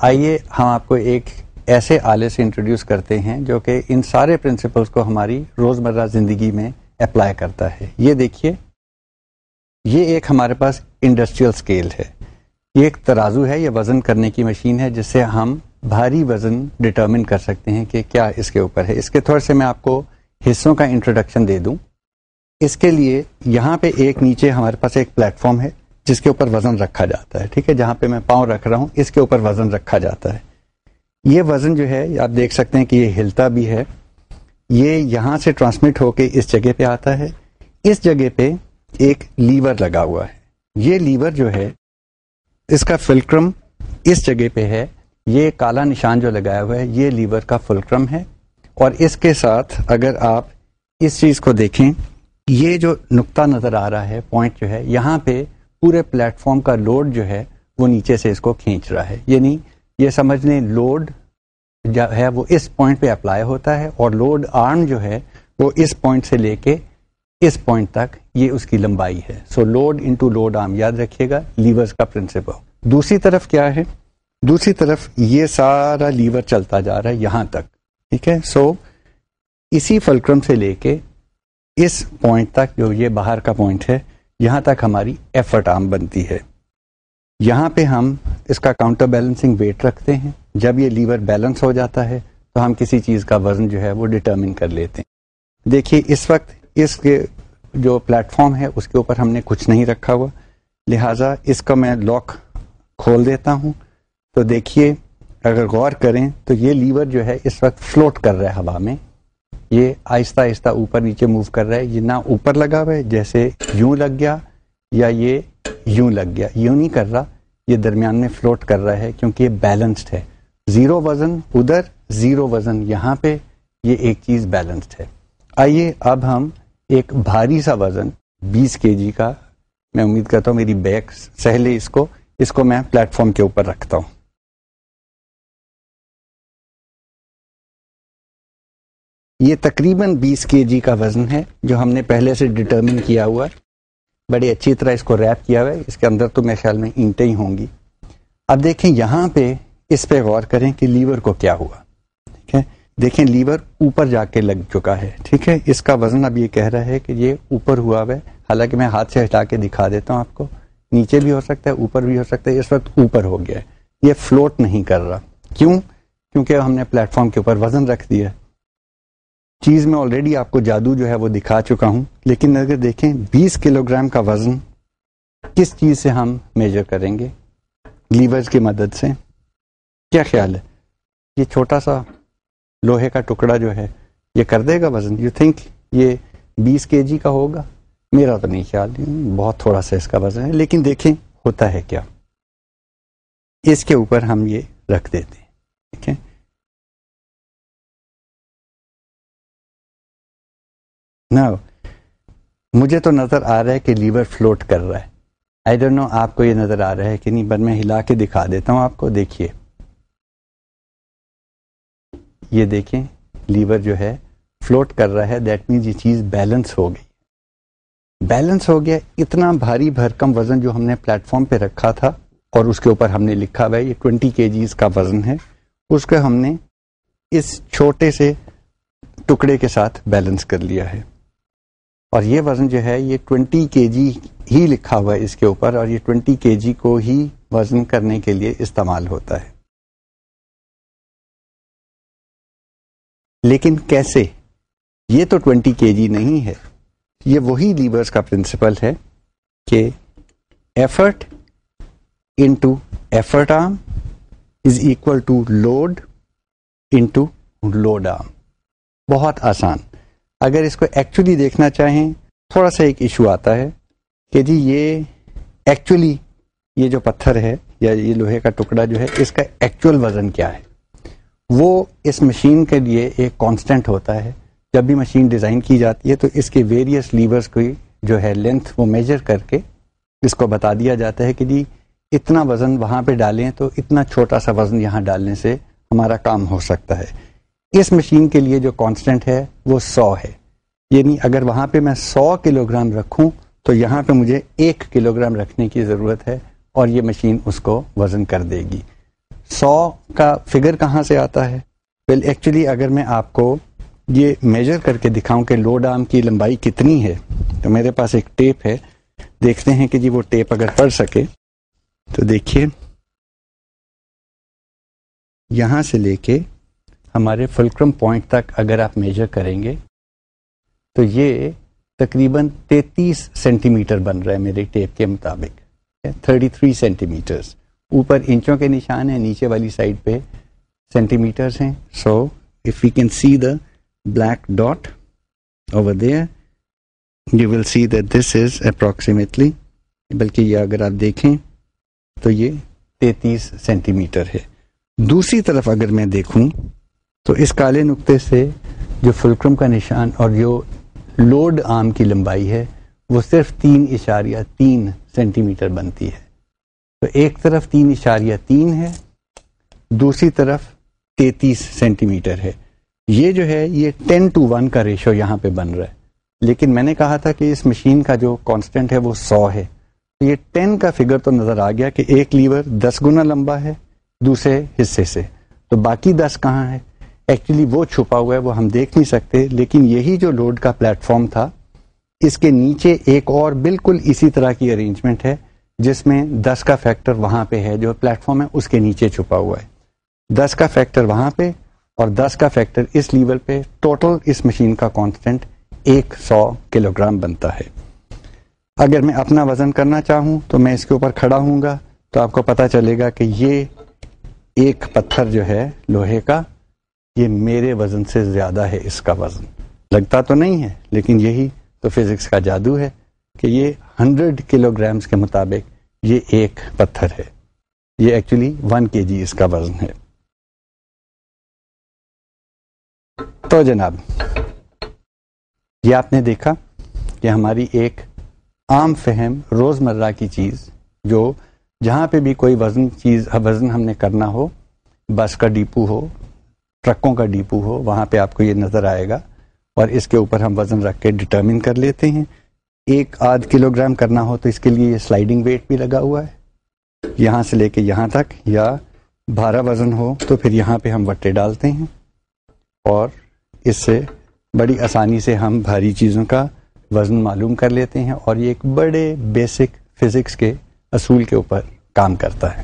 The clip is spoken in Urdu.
آئیے ہم آپ کو ایک ایسے آلے سے انٹروڈیوس کرتے ہیں جو کہ ان سارے پرنسپلس کو ہماری روزمرہ زندگی میں اپلائی کرتا ہے. یہ دیکھیے، یہ ایک ہمارے پاس انڈسٹریل اسکیل ہے. یہ ایک ترازو ہے، یہ وزن کرنے کی مشین ہے جس سے ہم بھاری وزن ڈٹرمن کر سکتے ہیں کہ کیا اس کے اوپر ہے. اس کے تھوڑے سے میں آپ کو حصوں کا انٹروڈکشن دے دوں. اس کے لیے یہاں پہ ایک نیچے ہمارے پاس ایک پلیٹ فارم ہے جس کے اوپر وزن رکھا جاتا ہے. ٹھیک ہے، جہاں پہ میں پاؤں رکھ رہا ہوں اس کے اوپر وزن رکھا جاتا ہے. یہ وزن جو ہے آپ دیکھ سکتے ہیں کہ یہ ہلتا بھی ہے. یہ یہاں سے ٹرانسمٹ ہو کے اس جگہ پہ آتا ہے. اس جگہ پہ ایک لیور لگا ہوا ہے. یہ لیور جو ہے اس کا فلکرم اس جگہ پہ ہے. یہ کالا نشان جو لگایا ہوا ہے یہ لیور کا فلکرم ہے. اور اس کے ساتھ اگر آپ اس چیز کو دیکھیں، یہ جو نقطہ نظر آ رہا ہے، پوائنٹ جو ہے، یہاں پہ پورے پلیٹ فارم کا لوڈ جو ہے وہ نیچے سے اس کو کھینچ رہا ہے. یعنی یہ سمجھ لیں لوڈ جو ہے وہ اس پوائنٹ پہ اپلائی ہوتا ہے، اور لوڈ آرم جو ہے وہ اس پوائنٹ سے لے کے اس پوائنٹ تک یہ اس کی لمبائی ہے. سو لوڈ انٹو لوڈ آرم، یاد رکھیے گا لیورز کا پرنسپل. دوسری طرف کیا ہے؟ دوسری طرف یہ سارا لیور چلتا جا رہا ہے یہاں تک. ٹھیک ہے، سو اسی فلکرم سے لے کے اس پوائنٹ تک جو یہ باہر کا پوائنٹ ہے، یہاں تک ہماری ایفرٹ آرم بنتی ہے. یہاں پہ ہم اس کا کاؤنٹر بیلنسنگ ویٹ رکھتے ہیں. جب یہ لیور بیلنس ہو جاتا ہے تو ہم کسی چیز کا وزن جو ہے وہ ڈٹرمن کر لیتے ہیں. دیکھیے اس وقت اس کے جو پلیٹ فارم ہے اس کے اوپر ہم نے کچھ نہیں رکھا ہوا، لہٰذا اس کا میں لاک کھول دیتا ہوں. تو دیکھیے اگر غور کریں تو یہ لیور جو ہے اس وقت فلوٹ کر رہا ہے ہوا میں. یہ آہستہ آہستہ اوپر نیچے موو کر رہا ہے. یہ نہ اوپر لگا ہوا ہے جیسے یوں لگ گیا یا یہ یوں لگ گیا، یوں نہیں کر رہا، یہ درمیان میں فلوٹ کر رہا ہے کیونکہ یہ بیلنسڈ ہے. زیرو وزن ادھر، زیرو وزن یہاں پہ، یہ ایک چیز بیلنسڈ ہے. آئیے اب ہم ایک بھاری سا وزن 20 kg کا، میں امید کرتا ہوں میری بیک سہلے اس کو میں پلیٹ فارم کے اوپر رکھتا ہوں. یہ تقریباً 20 kg کا وزن ہے جو ہم نے پہلے سے ڈٹرمن کیا ہوا ہے. بڑی اچھی طرح اس کو ریپ کیا ہوا ہے. اس کے اندر تو میرے خیال میں اینٹیں ہی ہوں گی. اب دیکھیں یہاں پہ اس پہ غور کریں کہ لیور کو کیا ہوا. ٹھیک ہے، دیکھیں لیور اوپر جا کے لگ چکا ہے. ٹھیک ہے، اس کا وزن اب یہ کہہ رہا ہے کہ یہ اوپر ہوا ہوا ہے. حالانکہ میں ہاتھ سے ہٹا کے دکھا دیتا ہوں آپ کو، نیچے بھی ہو سکتا ہے اوپر بھی ہو سکتا ہے. اس وقت اوپر ہو گیا ہے، یہ فلوٹ نہیں کر رہا. کیوں؟ کیونکہ ہم نے پلیٹ فارم کے اوپر وزن رکھ دیا. چیز میں آلریڈی آپ کو جادو جو ہے وہ دکھا چکا ہوں. لیکن اگر دیکھیں 20 کلوگرام کا وزن کس چیز سے ہم میجر کریں گے؟ لیورز کی مدد سے. کیا خیال ہے؟ یہ چھوٹا سا لوہے کا ٹکڑا جو ہے یہ کر دے گا وزن؟ یو تھنک یہ 20 kg کا ہوگا؟ میرا تو نہیں خیال، بہت تھوڑا سا اس کا وزن ہے. لیکن دیکھیں ہوتا ہے کیا. اس کے اوپر ہم یہ رکھ دیتے ہیں. ٹھیک ہے، نا مجھے تو نظر آ رہا ہے کہ لیور فلوٹ کر رہا ہے. آئی ڈونٹ نو آپ کو یہ نظر آ رہا ہے کہ نہیں، پر میں ہلا کے دکھا دیتا ہوں آپ کو. دیکھیے یہ دیکھیں لیور جو ہے فلوٹ کر رہا ہے. دیٹ مینز یہ چیز بیلنس ہو گئی. بیلنس ہو گیا. اتنا بھاری بھرکم وزن جو ہم نے پلیٹ فارم پہ رکھا تھا اور اس کے اوپر ہم نے لکھا ہوا ہے یہ 20 kg کا وزن ہے، اس کو ہم نے اس چھوٹے سے ٹکڑے کے ساتھ بیلنس کر لیا ہے. اور یہ وزن جو ہے یہ 20 kg ہی لکھا ہوا ہے اس کے اوپر، اور یہ 20 kg کو ہی وزن کرنے کے لیے استعمال ہوتا ہے. لیکن کیسے؟ یہ تو 20 kg نہیں ہے. یہ وہی لیورز کا پرنسپل ہے کہ effort into effort arm is equal to load into load arm. بہت آسان. اگر اس کو ایکچولی دیکھنا چاہیں تھوڑا سا ایک ایشو آتا ہے کہ جی یہ ایکچولی یہ جو پتھر ہے یا یہ لوہے کا ٹکڑا جو ہے اس کا ایکچوئل وزن کیا ہے. وہ اس مشین کے لیے ایک کانسٹنٹ ہوتا ہے. جب بھی مشین ڈیزائن کی جاتی ہے تو اس کے ویریس لیورز کی جو ہے لینتھ وہ میجر کر کے اس کو بتا دیا جاتا ہے کہ جی اتنا وزن وہاں پہ ڈالیں تو اتنا چھوٹا سا وزن یہاں ڈالنے سے ہمارا کام ہو سکتا ہے. اس مشین کے لیے جو کانسٹنٹ ہے وہ 100 ہے. یعنی اگر وہاں پہ میں 100 کلوگرام رکھوں تو یہاں پہ مجھے 1 کلوگرام رکھنے کی ضرورت ہے اور یہ مشین اس کو وزن کر دے گی. 100 کا فگر کہاں سے آتا ہے؟ ویل ایکچولی اگر میں آپ کو یہ میجر کر کے دکھاؤں کہ لوڈ آرم کی لمبائی کتنی ہے، تو میرے پاس ایک ٹیپ ہے، دیکھتے ہیں کہ جی وہ ٹیپ اگر پڑ سکے تو دیکھیے یہاں سے لے کے ہمارے فلکرم پوائنٹ تک اگر آپ میجر کریں گے تو یہ تقریباً 33 سینٹی میٹر بن رہا ہے میرے ٹیپ کے مطابق، 33 سینٹی میٹرز. اوپر انچوں کے نشان ہیں، نیچے والی سائڈ پہ سینٹی میٹرز ہیں. So if you can see the black dot over there you will see that this is approximately، بلکہ یہ اگر آپ دیکھیں تو یہ 33 سینٹی میٹر ہے. دوسری طرف اگر میں دیکھوں تو اس کالے نقطے سے جو فلکرم کا نشان اور جو لوڈ آرم کی لمبائی ہے وہ صرف 3.3 سینٹی میٹر بنتی ہے. تو ایک طرف 3.3 ہے، دوسری طرف 33 سینٹی میٹر ہے. یہ جو ہے یہ 10:1 کا ریشو یہاں پہ بن رہا ہے، لیکن میں نے کہا تھا کہ اس مشین کا جو کانسٹنٹ ہے وہ 100 ہے. تو یہ 10 کا فگر تو نظر آ گیا کہ ایک لیور 10 گنا لمبا ہے دوسرے حصے سے، تو باقی 10 کہاں ہے؟ ایکچولی وہ چھپا ہوا ہے، وہ ہم دیکھ نہیں سکتے. لیکن یہی جو لوڈ کا پلیٹ فارم تھا اس کے نیچے ایک اور بالکل اسی طرح کی ارینجمنٹ ہے جس میں 10 کا فیکٹر وہاں پہ ہے، جو پلیٹ فارم ہے اس کے نیچے چھپا ہوا ہے. 10 کا فیکٹر وہاں پہ اور 10 کا فیکٹر اس لیور پہ. ٹوٹل اس مشین کا کانسٹنٹ 100 کلو گرام بنتا ہے. اگر میں اپنا وزن کرنا چاہوں تو میں اس کے اوپر کھڑا ہوں گا تو آپ کو پتا چلے گا کہ یہ ایک پتھر جو ہے لوہے کا یہ میرے وزن سے زیادہ ہے. اس کا وزن لگتا تو نہیں ہے، لیکن یہی تو فزکس کا جادو ہے کہ یہ 100 کلو گرامز کے مطابق یہ ایک پتھر ہے. یہ ایکچولی 1 kg اس کا وزن ہے. تو جناب یہ آپ نے دیکھا کہ ہماری ایک عام فہم روزمرہ کی چیز، جو جہاں پہ بھی کوئی وزن ہم نے کرنا ہو، بس کا ڈیپو ہو، ٹرکوں کا ڈیپو ہو، وہاں پہ آپ کو یہ نظر آئے گا اور اس کے اوپر ہم وزن رکھ کے ڈٹرمن کر لیتے ہیں. 1-8 کلو گرام کرنا ہو تو اس کے لیے یہ سلائڈنگ ویٹ بھی لگا ہوا ہے یہاں سے لے کے یہاں تک، یا بھارا وزن ہو تو پھر یہاں پہ ہم وٹے ڈالتے ہیں اور اس سے بڑی آسانی سے ہم بھاری چیزوں کا وزن معلوم کر لیتے ہیں. اور یہ ایک بڑے بیسک فزکس کے اصول کے اوپر کام کرتا ہے.